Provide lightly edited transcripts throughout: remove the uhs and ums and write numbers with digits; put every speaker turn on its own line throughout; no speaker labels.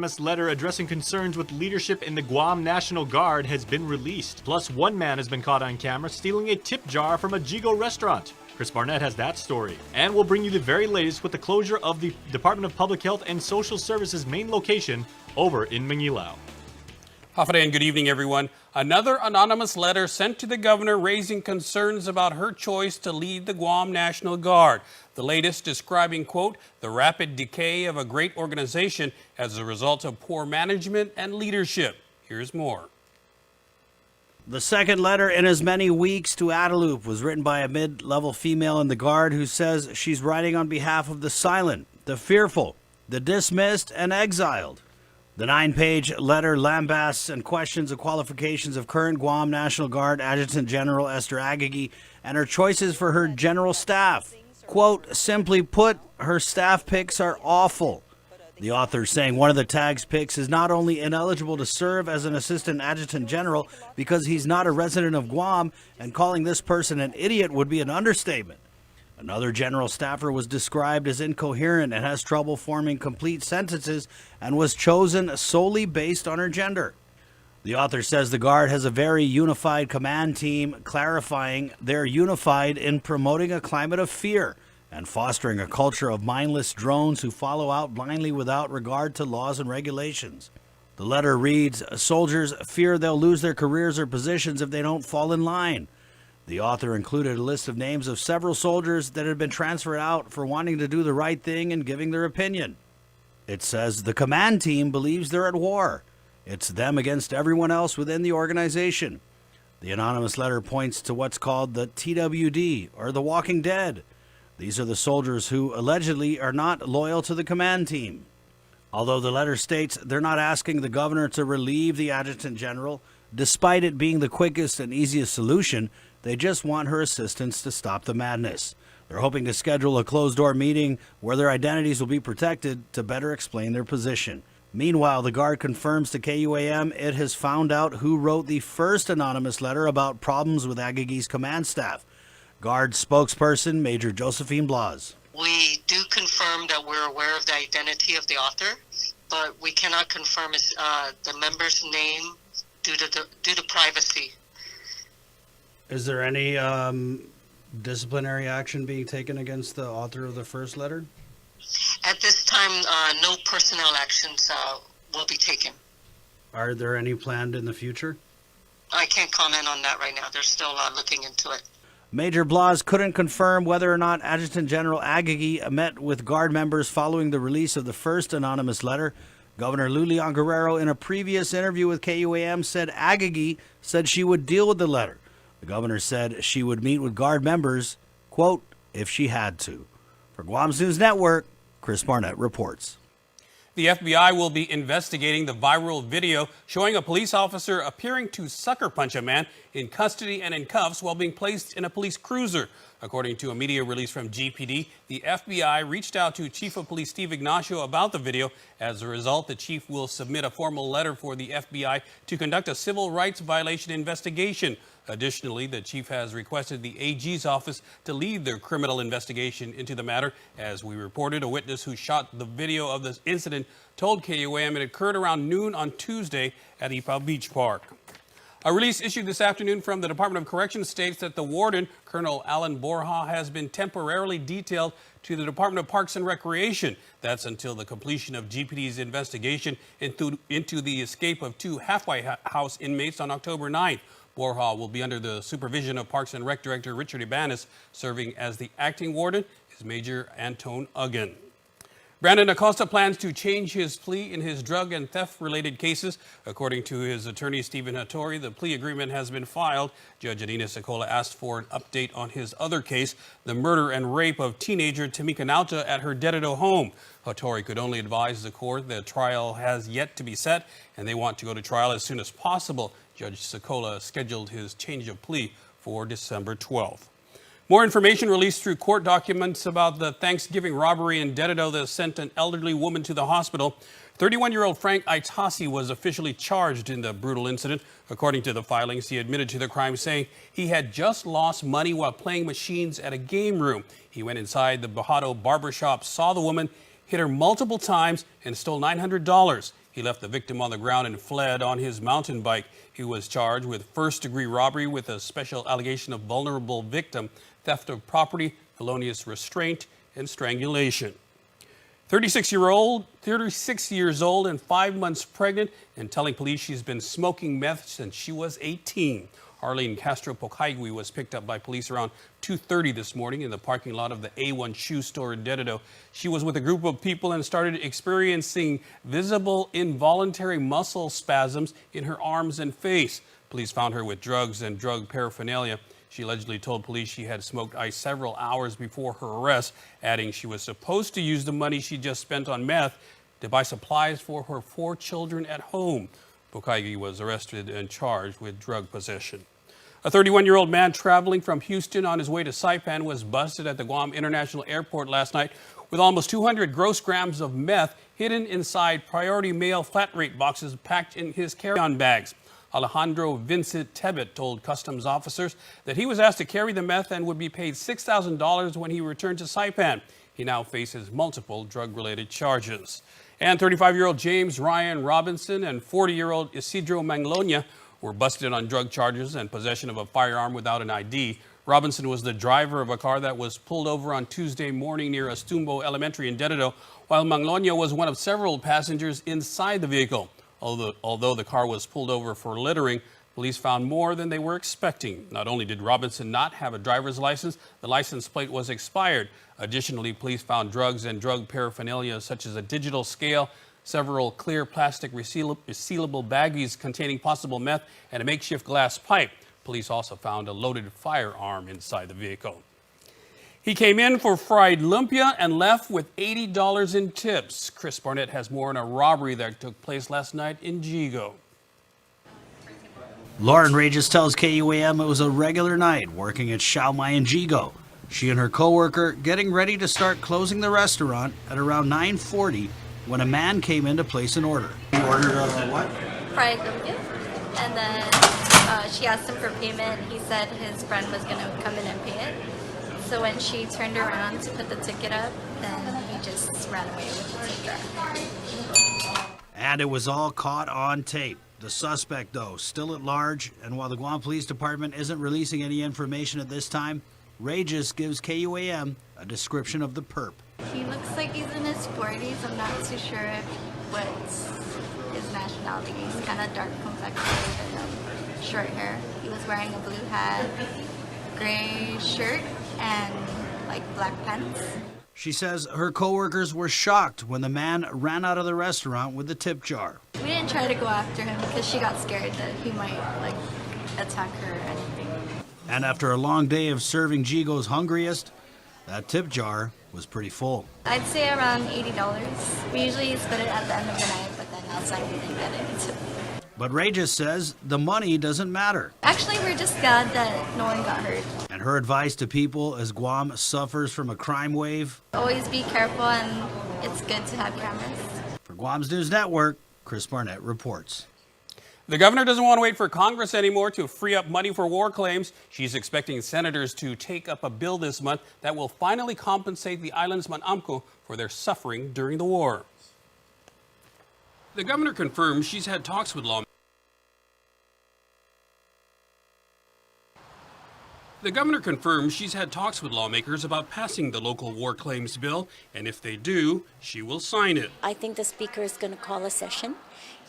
anonymous letter addressing concerns with leadership in the Guam National Guard has been released. Plus, one man has been caught on camera stealing a tip jar from a Jigo restaurant. Chris Barnett has that story. And we'll bring you the very latest with the closure of the Department of Public Health and Social Services main location over in Manilao.
Hafade and good evening, everyone. Another anonymous letter sent to the governor raising concerns about her choice to lead the Guam National Guard. The latest describing, quote, the rapid decay of a great organization as a result of poor management and leadership. Here's more.
The second letter in as many weeks to Adelup was written by a mid-level female in the Guard who says she's writing on behalf of the silent, the fearful, the dismissed, and exiled. The 9-page letter lambasts and questions the qualifications of current Guam National Guard Adjutant General Esther Agagi and her choices for her general staff. Quote, simply put, her staff picks are awful. The author saying one of the tag's picks is not only ineligible to serve as an assistant adjutant general because he's not a resident of Guam, and calling this person an idiot would be an understatement. Another general staffer was described as incoherent and has trouble forming complete sentences and was chosen solely based on her gender. The author says the Guard has a very unified command team, clarifying they're unified in promoting a climate of fear and fostering a culture of mindless drones who follow out blindly without regard to laws and regulations. The letter reads, soldiers fear they'll lose their careers or positions if they don't fall in line. The author included a list of names of several soldiers that had been transferred out for wanting to do the right thing and giving their opinion. It says the command team believes they're at war. It's them against everyone else within the organization. The anonymous letter points to what's called the TWD, or the Walking Dead. These are the soldiers who allegedly are not loyal to the command team. Although the letter states they're not asking the governor to relieve the adjutant general, despite it being the quickest and easiest solution, they just want her assistance to stop the madness. They're hoping to schedule a closed-door meeting where their identities will be protected to better explain their position. Meanwhile, the Guard confirms to KUAM it has found out who wrote the first anonymous letter about problems with Agagi's command staff. Guard spokesperson Major Josephine Blas.
We do confirm that we're aware of the identity of the author, but we cannot confirm the member's name due to privacy.
Is there any disciplinary action being taken against the author of the first letter?
At this time, no personnel actions will be taken.
Are there any planned in the future?
I can't comment on that right now. They're still looking into it.
Major Blas couldn't confirm whether or not Adjutant General Agagi met with Guard members following the release of the first anonymous letter. Governor Lulian Guerrero, in a previous interview with KUAM, said Agagi said she would deal with the letter. The governor said she would meet with Guard members, quote, if she had to. For Guam's News Network, Chris Barnett reports.
The FBI will be investigating the viral video showing a police officer appearing to sucker punch a man in custody and in cuffs while being placed in a police cruiser. According to a media release from GPD, the FBI reached out to Chief of Police Steve Ignacio about the video. As a result, the chief will submit a formal letter for the FBI to conduct a civil rights violation investigation. Additionally, the chief has requested the AG's office to lead their criminal investigation into the matter. As we reported, a witness who shot the video of this incident told KUAM it occurred around noon on Tuesday at Ipaw Beach Park. A release issued this afternoon from the Department of Corrections states that the warden, Colonel Alan Borja, has been temporarily detailed to the Department of Parks and Recreation. That's until the completion of GPD's investigation into the escape of two halfway house inmates on October 9th. Borja will be under the supervision of Parks and Rec Director Richard Ibanez. Serving as the acting warden is Major Antone Uggan. Brandon Acosta plans to change his plea in his drug and theft-related cases. According to his attorney, Stephen Hattori, the plea agreement has been filed. Judge Adina Secola asked for an update on his other case, the murder and rape of teenager Tamika Nauta at her Dededo home. Hattori could only advise the court that trial has yet to be set, and they want to go to trial as soon as possible. Judge Secola scheduled his change of plea for December 12th. More information released through court documents about the Thanksgiving robbery in Dededo that sent an elderly woman to the hospital. 31-year-old Frank Aitasi was officially charged in the brutal incident. According to the filings, he admitted to the crime, saying he had just lost money while playing machines at a game room. He went inside the Bajado barbershop, saw the woman, hit her multiple times, and stole $900. He left the victim on the ground and fled on his mountain bike. He was charged with first-degree robbery with a special allegation of vulnerable victim, theft of property, felonious restraint, and strangulation. 36 years old and 5 months pregnant, and telling police she's been smoking meth since she was 18. Arlene Castro Pocaigui was picked up by police around 2:30 this morning in the parking lot of the A1 shoe store in Dededo. She was with a group of people and started experiencing visible involuntary muscle spasms in her arms and face. Police found her with drugs and drug paraphernalia. She allegedly told police she had smoked ice several hours before her arrest, adding she was supposed to use the money she just spent on meth to buy supplies for her 4 children at home. Pocaigui was arrested and charged with drug possession. A 31-year-old man traveling from Houston on his way to Saipan was busted at the Guam International Airport last night with almost 200 gross grams of meth hidden inside priority mail flat rate boxes packed in his carry-on bags. Alejandro Vincent Tebet told customs officers that he was asked to carry the meth and would be paid $6,000 when he returned to Saipan. He now faces multiple drug-related charges. And 35-year-old James Ryan Robinson and 40-year-old Isidro Manglonia were busted on drug charges and possession of a firearm without an ID. Robinson was the driver of a car that was pulled over on Tuesday morning near Astumbo Elementary in Dededo, while Manglonia was one of several passengers inside the vehicle. Although the car was pulled over for littering, police found more than they were expecting. Not only did Robinson not have a driver's license, the license plate was expired. Additionally, police found drugs and drug paraphernalia such as a digital scale, several clear plastic resealable baggies containing possible meth, and a makeshift glass pipe. Police also found a loaded firearm inside the vehicle. He came in for fried lumpia and left with $80 in tips. Chris Barnett has more on a robbery that took place last night in Jigo.
Lauren Regis tells KUAM it was a regular night working at Xiao Mai in Jigo. She and her co-worker getting ready to start closing the restaurant at around 9:40 when a man came in to place an order. He ordered what?
Fried lumpia, and then she asked him for payment. He said his friend was going to come in and pay it. So when she turned around to put the ticket up, then he just ran away with the ticket.
And it was all caught on tape. The suspect, though, still at large, and while the Guam Police Department isn't releasing any information at this time, Regis gives KUAM a description of the perp.
He looks like he's in his 40s. I'm not too sure what's his nationality. He's kind of dark complected and short hair. He was wearing a blue hat, gray shirt, and like black pants.
She says her co-workers were shocked when the man ran out of the restaurant with the tip jar.
We didn't try to go after him because she got scared that he might like attack her or anything.
And after a long day of serving Jigo's hungriest, that tip jar was pretty full.
I'd say around $80. We usually split it at the end of the night, but then outside we didn't get it.
But Regis says the money doesn't matter.
Actually, we're just glad that no one got hurt.
And her advice to people as Guam suffers from a crime wave?
Always be careful, and it's good to have cameras.
For Guam's News Network, Chris Barnett reports.
The governor doesn't want to wait for Congress anymore to free up money for war claims. She's expecting senators to take up a bill this month that will finally compensate the island's Manamco for their suffering during the war. The governor confirms she's had talks with lawmakers. The governor confirms she's had talks with lawmakers about passing the local war claims bill, and if they do, she will sign it.
I think the speaker is going to call a session,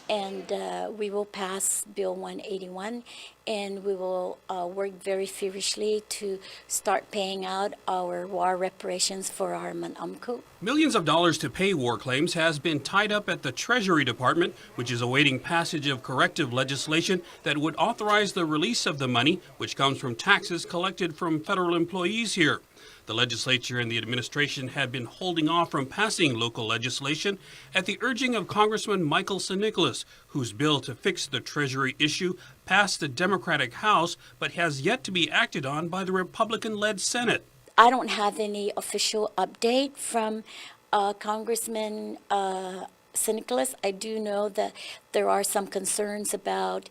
and we will pass Bill 181, and we will work very feverishly to start paying out our war reparations for our Manamco.
Millions of dollars to pay war claims has been tied up at the Treasury Department, which is awaiting passage of corrective legislation that would authorize the release of the money, which comes from taxes collected from federal employees here. The legislature and the administration had been holding off from passing local legislation at the urging of Congressman Michael San Nicolas, whose bill to fix the Treasury issue passed the Democratic House but has yet to be acted on by the Republican-led Senate.
I don't have any official update from Congressman San Nicolas. I do know that there are some concerns about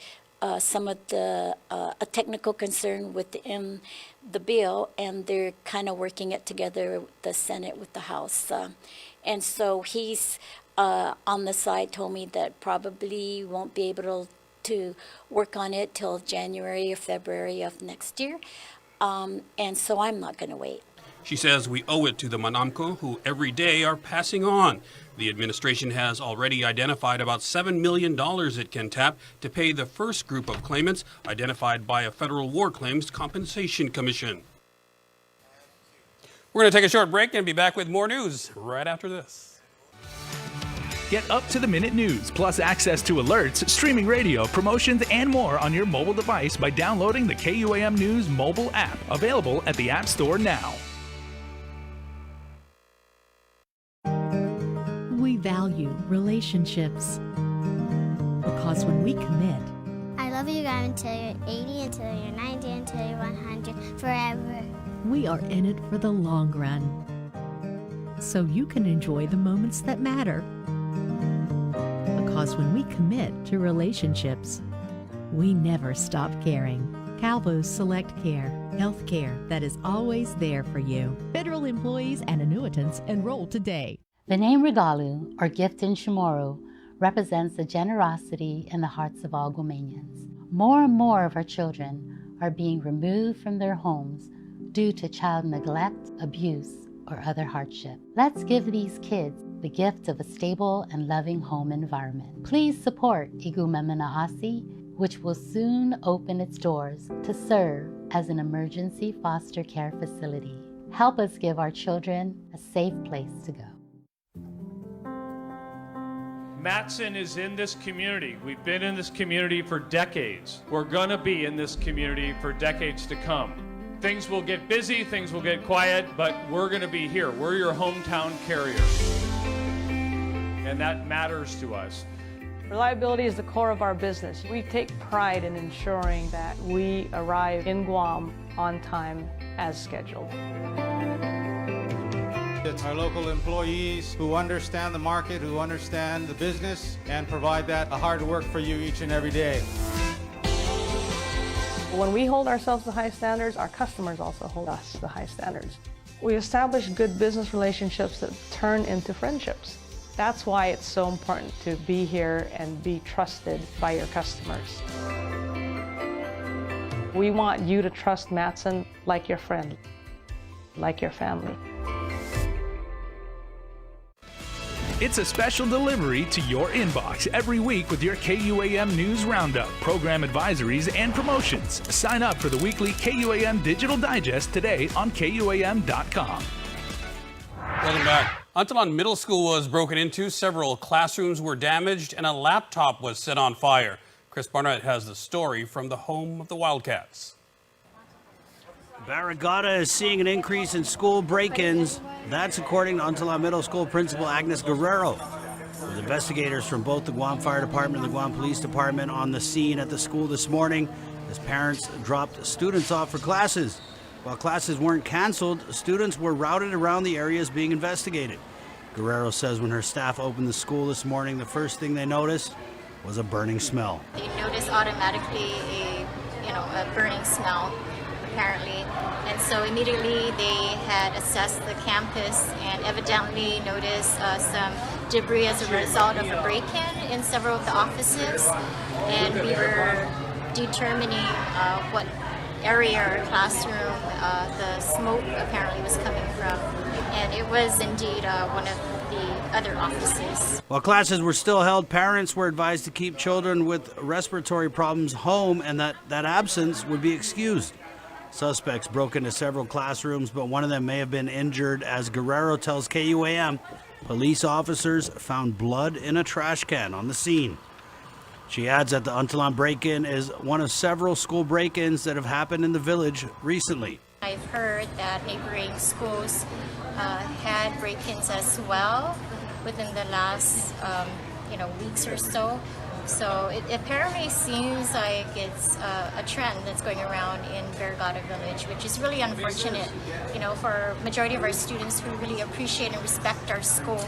some of the a technical concern within the bill, and they're kind of working it together, the Senate with the House. And so he's on the side told me that probably won't be able to work on it till January or February of next year. And so I'm not going to wait.
She says we owe it to the Manamco, who every day are passing on. The administration has already identified about $7 million it can tap to pay the first group of claimants identified by a federal war claims compensation commission. We're going to take a short break and be back with more news right after this.
Get up-to-the-minute news, plus access to alerts, streaming radio, promotions, and more on your mobile device by downloading the KUAM News mobile app, available at the App Store now.
We value relationships because when we commit,
I love you guys until you're 80, until you're 90, until you're 100, forever.
we are in it for the long run. So you can enjoy the moments that matter. Because when we commit to relationships, we never stop caring. Calvo's Select Care, health care that is always there for you. Federal employees and annuitants enroll today.
The name Regalu, or gift in Chamorro, represents the generosity in the hearts of all Guamanians. More and more of our children are being removed from their homes due to child neglect, abuse, or other hardship. Let's give these kids the gift of a stable and loving home environment. Please support Igumemanaasi, which will soon open its doors to serve as an emergency foster care facility. Help us give our children a safe place to go.
Matson is in this community. We've been in this community for decades. We're gonna be in this community for decades to come. Things will get busy, things will get quiet, but we're gonna be here. We're your hometown carrier. And that matters to us.
Reliability is the core of our business. We take pride in ensuring that we arrive in Guam on time as scheduled.
It's our local employees who understand the market, who understand the business, and provide that hard work for you each and every day.
When we hold ourselves to high standards, our customers also hold us to high standards. We establish good business relationships that turn into friendships. That's why it's so important to be here and be trusted by your customers. We want you to trust Matson like your friend, like your family.
It's a special delivery to your inbox every week with your KUAM News Roundup, program advisories, and promotions. Sign up for the weekly KUAM Digital Digest today on KUAM.com.
Welcome back. Antolon Middle School was broken into, several classrooms were damaged, and a laptop was set on fire. Chris Barnett has the story from the home of the Wildcats.
Barrigada is seeing an increase in school break-ins. That's according to Antolon Middle School Principal Agnes Guerrero. With investigators from both the Guam Fire Department and the Guam Police Department on the scene at the school this morning as parents dropped students off for classes. While classes weren't canceled, students were routed around the areas being investigated. Guerrero says when her staff opened the school this morning, the first thing they noticed was a burning smell.
They noticed automatically a burning smell, apparently. And so immediately they had assessed the campus and evidently noticed some debris as a result of a break-in in several of the offices. And we were determining what area or classroom the smoke apparently was coming from. And it was indeed one of the other offices.
While classes were still held, parents were advised to keep children with respiratory problems home and that absence would be excused. Suspects broke into several classrooms, but one of them may have been injured. As Guerrero tells KUAM, police officers found blood in a trash can on the scene. She adds that the Antolon break-in is one of several school break-ins that have happened in the village recently.
I've heard that neighboring schools had break-ins as well within the last weeks or so. So it apparently seems like it's a trend that's going around in Barrigada Village, which is really unfortunate, for majority of our students who really appreciate and respect our school.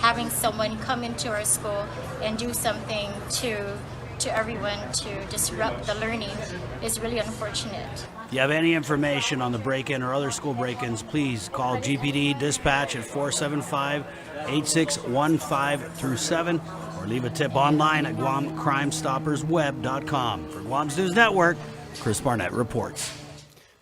Having someone come into our school and do something to everyone to disrupt the learning is really unfortunate.
If you have any information on the break-in or other school break-ins, please call GPD Dispatch at 8615-7 or leave a tip online at GuamCrimeStoppersWeb.com. For Guam's News Network, Chris Barnett reports.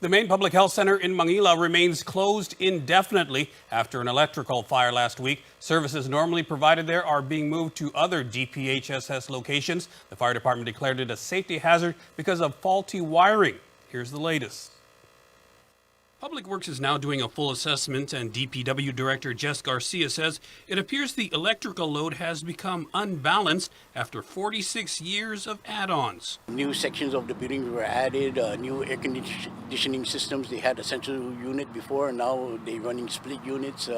The main public health center in Manila remains closed indefinitely after an electrical fire last week. Services normally provided there are being moved to other DPHSS locations. The fire department declared it a safety hazard because of faulty wiring. Here's the latest. Public Works is now doing a full assessment, and DPW Director Jess Garcia says it appears the electrical load has become unbalanced after 46 years of add-ons.
New sections of the building were added, new air conditioning systems. They had a central unit before, and now they're running split units,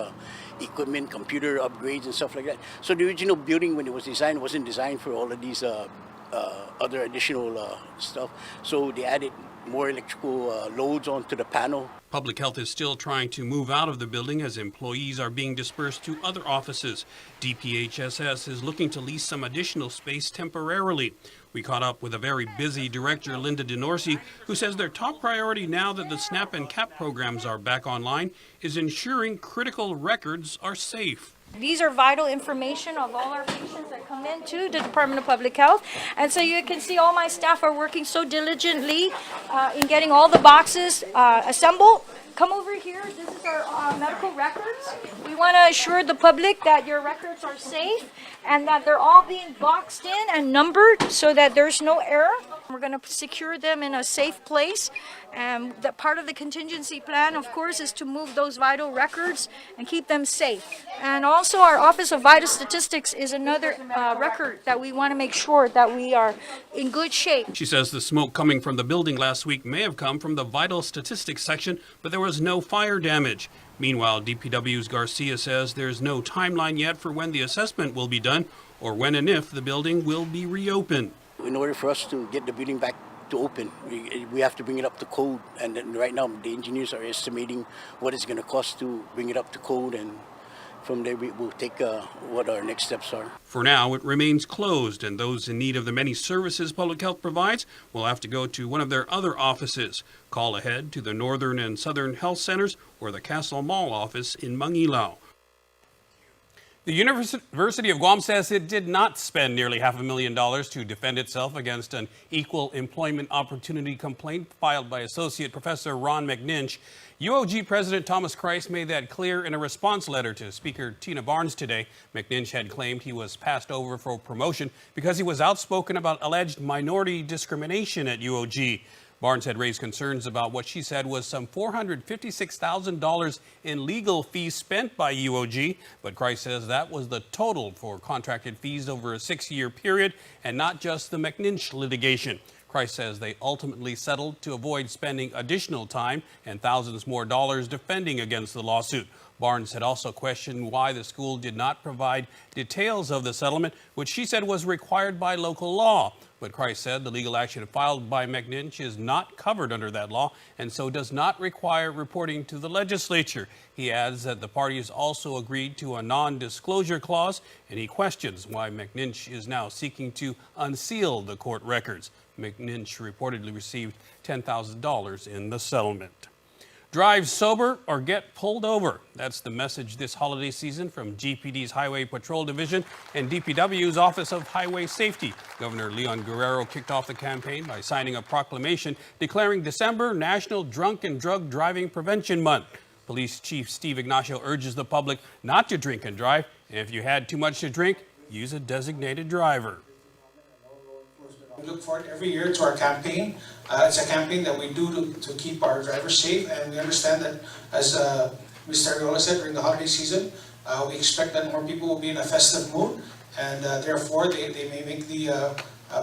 equipment, computer upgrades and stuff like that. So the original building, when it was designed, wasn't designed for all of these other additional stuff. So they added more electrical loads onto the panel.
Public Health is still trying to move out of the building as employees are being dispersed to other offices. DPHSS is looking to lease some additional space temporarily. We caught up with a very busy director, Linda DeNorsi, who says their top priority now that the SNAP and CAP programs are back online is ensuring critical records are safe.
These are vital information of all our patients that come into the Department of Public Health. And so you can see all my staff are working so diligently in getting all the boxes assembled. Come over here. This is our medical records. We want to assure the public that your records are safe and that they're all being boxed in and numbered so that there's no error. We're going to secure them in a safe place. And that part of the contingency plan, of course, is to move those vital records and keep them safe. And also our Office of Vital Statistics is another record that we want to make sure that we are in good shape.
She says the smoke coming from the building last week may have come from the Vital Statistics section, but there was no fire damage. Meanwhile, DPW's Garcia says there's no timeline yet for when the assessment will be done or when and if the building will be reopened.
In order for us to get the building back to open, we have to bring it up to code, and then right now the engineers are estimating what it's going to cost to bring it up to code, and from there we will take what our next steps are.
For now, it remains closed, and those in need of the many services Public Health provides will have to go to one of their other offices. Call ahead to the Northern and Southern Health Centers or the Castle Mall office in Mangilao. The University of Guam says it did not spend nearly $500,000 to defend itself against an equal employment opportunity complaint filed by Associate Professor Ron McNinch. UOG President Thomas Christ made that clear in a response letter to Speaker Tina Barnes today. McNinch had claimed he was passed over for promotion because he was outspoken about alleged minority discrimination at UOG. Barnes had raised concerns about what she said was some $456,000 in legal fees spent by UOG, but Christ says that was the total for contracted fees over a 6-year period and not just the McNinch litigation. Christ says they ultimately settled to avoid spending additional time and thousands more dollars defending against the lawsuit. Barnes had also questioned why the school did not provide details of the settlement, which she said was required by local law. But Christ said the legal action filed by McNinch is not covered under that law and so does not require reporting to the legislature. He adds that the parties also agreed to a non-disclosure clause, and he questions why McNinch is now seeking to unseal the court records. McNinch reportedly received $10,000 in the settlement. Drive sober or get pulled over. That's the message this holiday season from GPD's Highway Patrol Division and DPW's Office of Highway Safety. Governor Leon Guerrero kicked off the campaign by signing a proclamation declaring December National Drunk and Drug Driving Prevention Month. Police Chief Steve Ignacio urges the public not to drink and drive, and if you had too much to drink, use a designated driver.
We look forward every year to our campaign. It's a campaign that we do to keep our drivers safe, and we understand that, as Mr. Ariola said, during the holiday season, we expect that more people will be in a festive mood, and therefore they may make the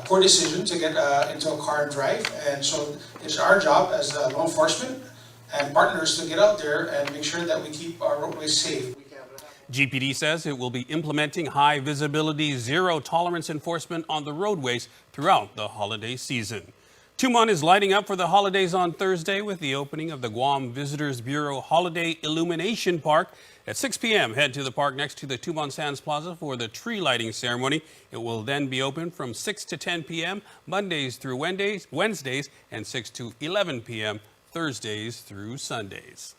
poor decision to get into a car and drive. And so it's our job as law enforcement and partners to get out there and make sure that we keep our roadways safe.
GPD says it will be implementing high visibility, zero tolerance enforcement on the roadways throughout the holiday season. Tumon is lighting up for the holidays on Thursday with the opening of the Guam Visitors Bureau Holiday Illumination Park. At 6 p.m., head to the park next to the Tumon Sands Plaza for the tree lighting ceremony. It will then be open from 6 to 10 p.m. Mondays through Wednesdays, and 6 to 11 p.m. Thursdays through Sundays.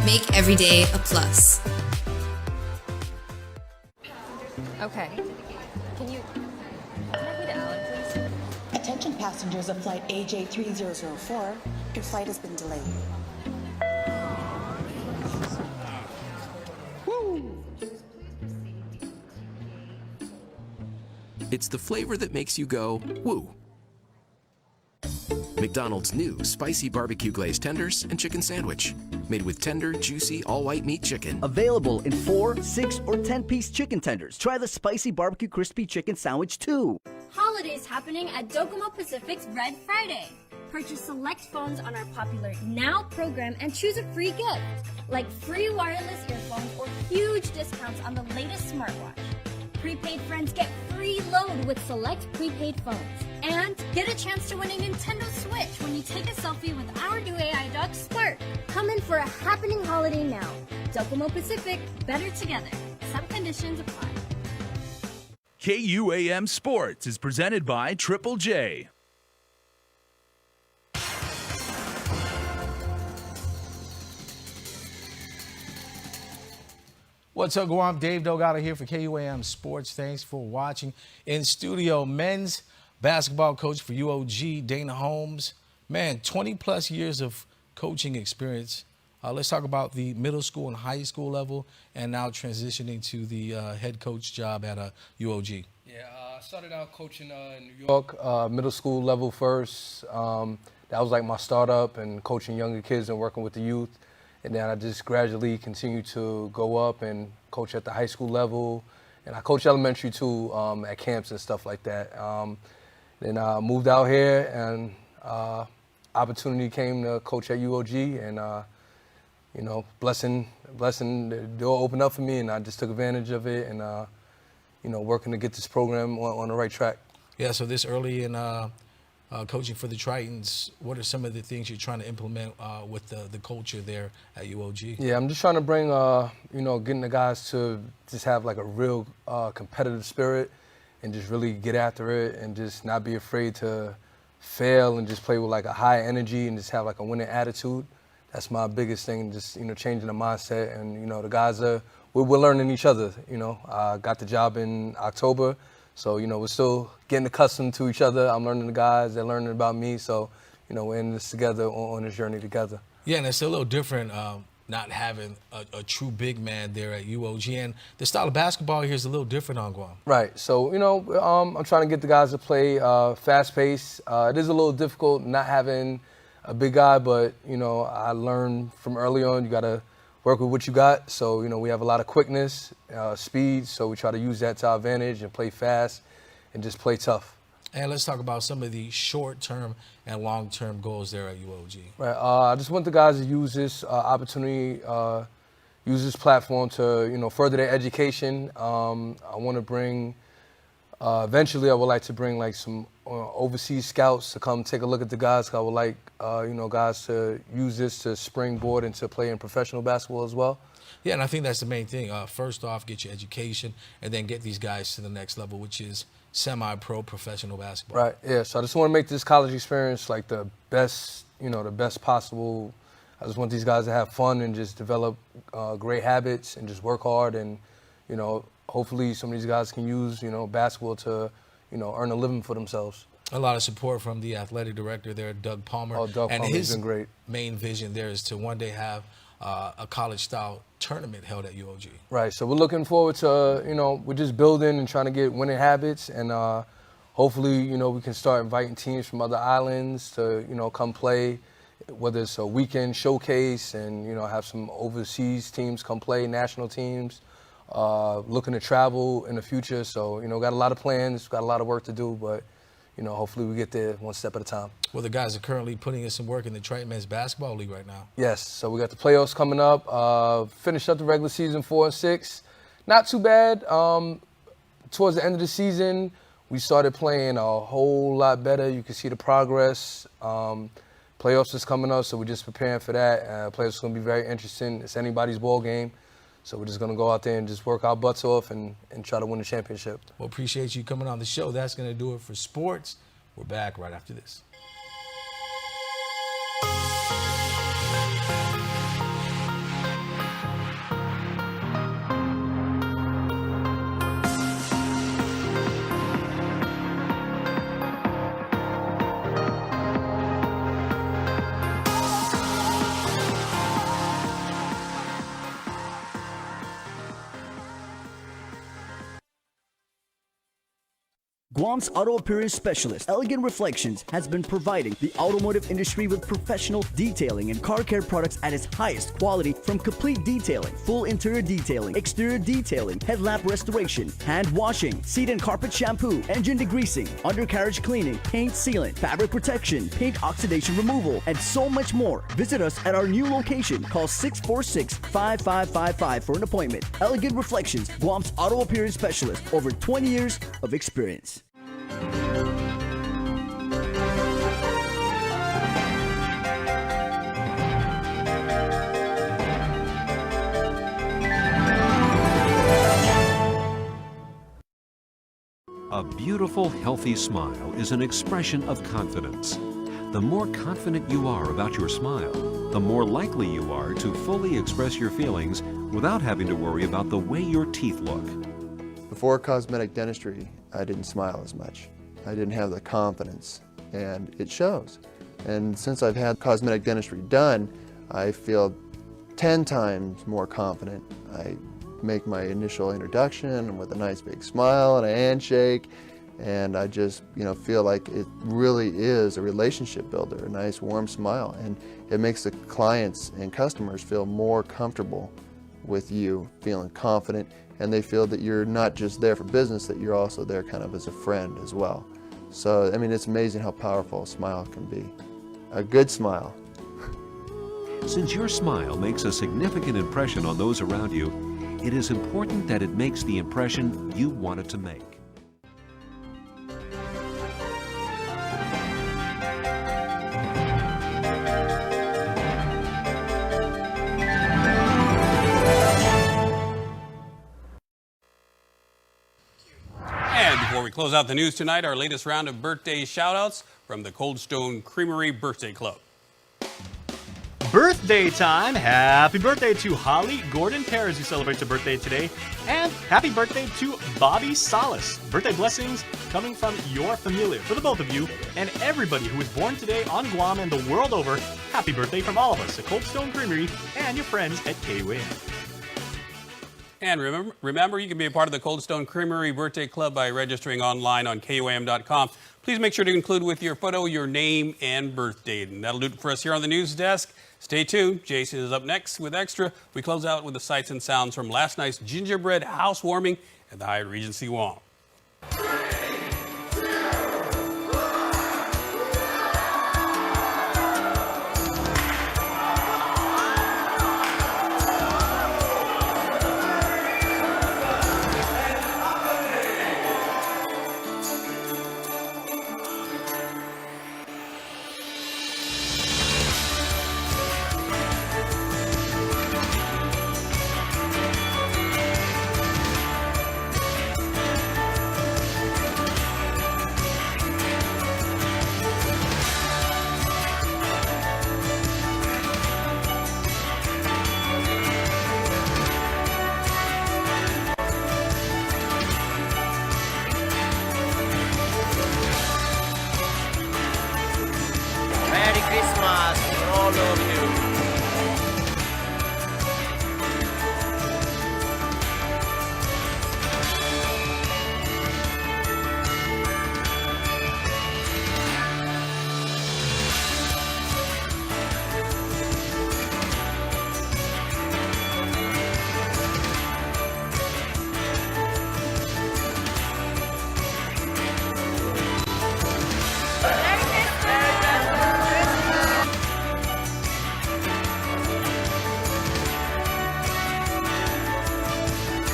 Make every day a plus.
Okay. Can you connect me to Alan, please?
Attention passengers of flight AJ3004, your flight has been delayed.
It's the flavor that makes you go, woo. McDonald's new spicy barbecue glazed tenders and chicken sandwich. Made with tender, juicy, all-white meat chicken.
Available in 4, 6, or 10-piece chicken tenders. Try the spicy barbecue crispy chicken sandwich too.
Holidays happening at Docomo Pacific's Red Friday. Purchase select phones on our popular Now program and choose a free gift, like free wireless earphones or huge discounts on the latest smartwatch. Prepaid friends get free load with select prepaid phones. And get a chance to win a Nintendo Switch when you take a selfie with our new AI dog, Spark. Come in for a happening holiday now. Docomo Pacific, better together. Some conditions apply.
KUAM Sports is presented by Triple J.
What's up, Guam? Dave Delgado here for KUAM Sports. Thanks for watching. In studio, men's basketball coach for UOG, Dana Holmes. Man, 20-plus years of coaching experience. Let's talk about the middle school and high school level and now transitioning to the head coach job at UOG.
Yeah, I started out coaching in New York, middle school level first. That was like my startup and coaching younger kids and working with the youth. And then I just gradually continued to go up and coach at the high school level. And I coach elementary too at camps and stuff like that. Then I moved out here and opportunity came to coach at UOG and you know, blessing, the door opened up for me and I just took advantage of it and you know, working to get this program on the right track.
Yeah, so this early in coaching for the Tritons, what are some of the things you're trying to implement with the culture there at UOG?
Yeah, I'm just trying to bring, you know, getting the guys to just have like a real competitive spirit and just really get after it and just not be afraid to fail and just play with like a high energy and just have like a winning attitude. That's my biggest thing, just, you know, changing the mindset. And, you know, the guys we're learning each other, you know. I got the job in October. So, you know, we're still getting accustomed to each other. I'm learning the guys, they're learning about me. So, you know, we're in this together on this journey together.
Yeah, and it's a little different not having a true big man there at UOG. And the style of basketball here is a little different on Guam.
Right. So, you know, I'm trying to get the guys to play fast-paced. It is a little difficult not having a big guy, but, you know, I learned from early on you got to work with what you got. So, you know, we have a lot of quickness, speed, so we try to use that to our advantage and play fast and just play tough.
And let's talk about some of the short-term and long-term goals there at UOG.
Right. I just want the guys to use this opportunity, use this platform to, you know, further their education. I want to bring, eventually I would like to bring like some overseas scouts to come take a look at the guys. I would like, you know, guys to use this to springboard into playing professional basketball as well.
Yeah, and I think that's the main thing. First off, get your education and then get these guys to the next level, which is semi-pro professional basketball.
Right, yeah. So I just want to make this college experience like the best, you know, the best possible. I just want these guys to have fun and just develop great habits and just work hard and, you know, hopefully some of these guys can use, you know, basketball to, you know, earn a living for themselves.
A lot of support from the athletic director there, Doug Palmer.
Oh, Doug Palmer's
his
been great.
Main vision there is to one day have a college-style tournament held at UOG.
Right, so we're looking forward to, you know, we're just building and trying to get winning habits and hopefully, you know, we can start inviting teams from other islands to, you know, come play, whether it's a weekend showcase and, you know, have some overseas teams come play, national teams. Looking to travel in the future, so, you know, got a lot of plans, got a lot of work to do, but, you know, hopefully we get there one step at a time.
Well, the guys are currently putting in some work in the Triton Men's Basketball League right now.
Yes, so we got the playoffs coming up, finished up the regular season 4-6. Not too bad. Towards the end of the season, we started playing a whole lot better. You can see the progress. Playoffs is coming up, so we're just preparing for that. Playoffs is going to be very interesting. It's anybody's ball game. So we're just going to go out there and just work our butts off and try to win the championship.
Well, appreciate you coming on the show. That's going to do it for sports. We're back right after this.
Guam's auto appearance specialist, Elegant Reflections, has been providing the automotive industry with professional detailing and car care products at its highest quality, from complete detailing, full interior detailing, exterior detailing, headlamp restoration, hand washing, seat and carpet shampoo, engine degreasing, undercarriage cleaning, paint sealant, fabric protection, paint oxidation removal, and so much more. Visit us at our new location. Call 646-5555 for an appointment. Elegant Reflections, Guam's auto appearance specialist, over 20 years of experience.
A beautiful, healthy smile is an expression of confidence. The more confident you are about your smile, the more likely you are to fully express your feelings without having to worry about the way your teeth look.
Before cosmetic dentistry, I didn't smile as much. I didn't have the confidence, and it shows. And since I've had cosmetic dentistry done, I feel 10 times more confident. I make my initial introduction with a nice big smile and a handshake, and I just feel like it really is a relationship builder, a nice warm smile, and it makes the clients and customers feel more comfortable with you, feeling confident, and they feel that you're not just there for business, that you're also there kind of as a friend as well. So, I mean, it's amazing how powerful a smile can be. A good smile.
Since your smile makes a significant impression on those around you, it is important that it makes the impression you want it to make.
And before we close out the news tonight, our latest round of birthday shout-outs from the Cold Stone Creamery Birthday Club.
Birthday time! Happy birthday to Holly Gordon Perez, who celebrates a birthday today. And happy birthday to Bobby Salas. Birthday blessings coming from your familia. For the both of you and everybody who was born today on Guam and the world over, happy birthday from all of us at Cold Stone Creamery and your friends at KUAM.
And remember, you can be a part of the Cold Stone Creamery Birthday Club by registering online on KUAM.com. Please make sure to include with your photo your name and birth date. And that'll do it for us here on the news desk. Stay tuned. Jason is up next with Extra. We close out with the sights and sounds from last night's gingerbread housewarming at the Hyatt Regency Guam.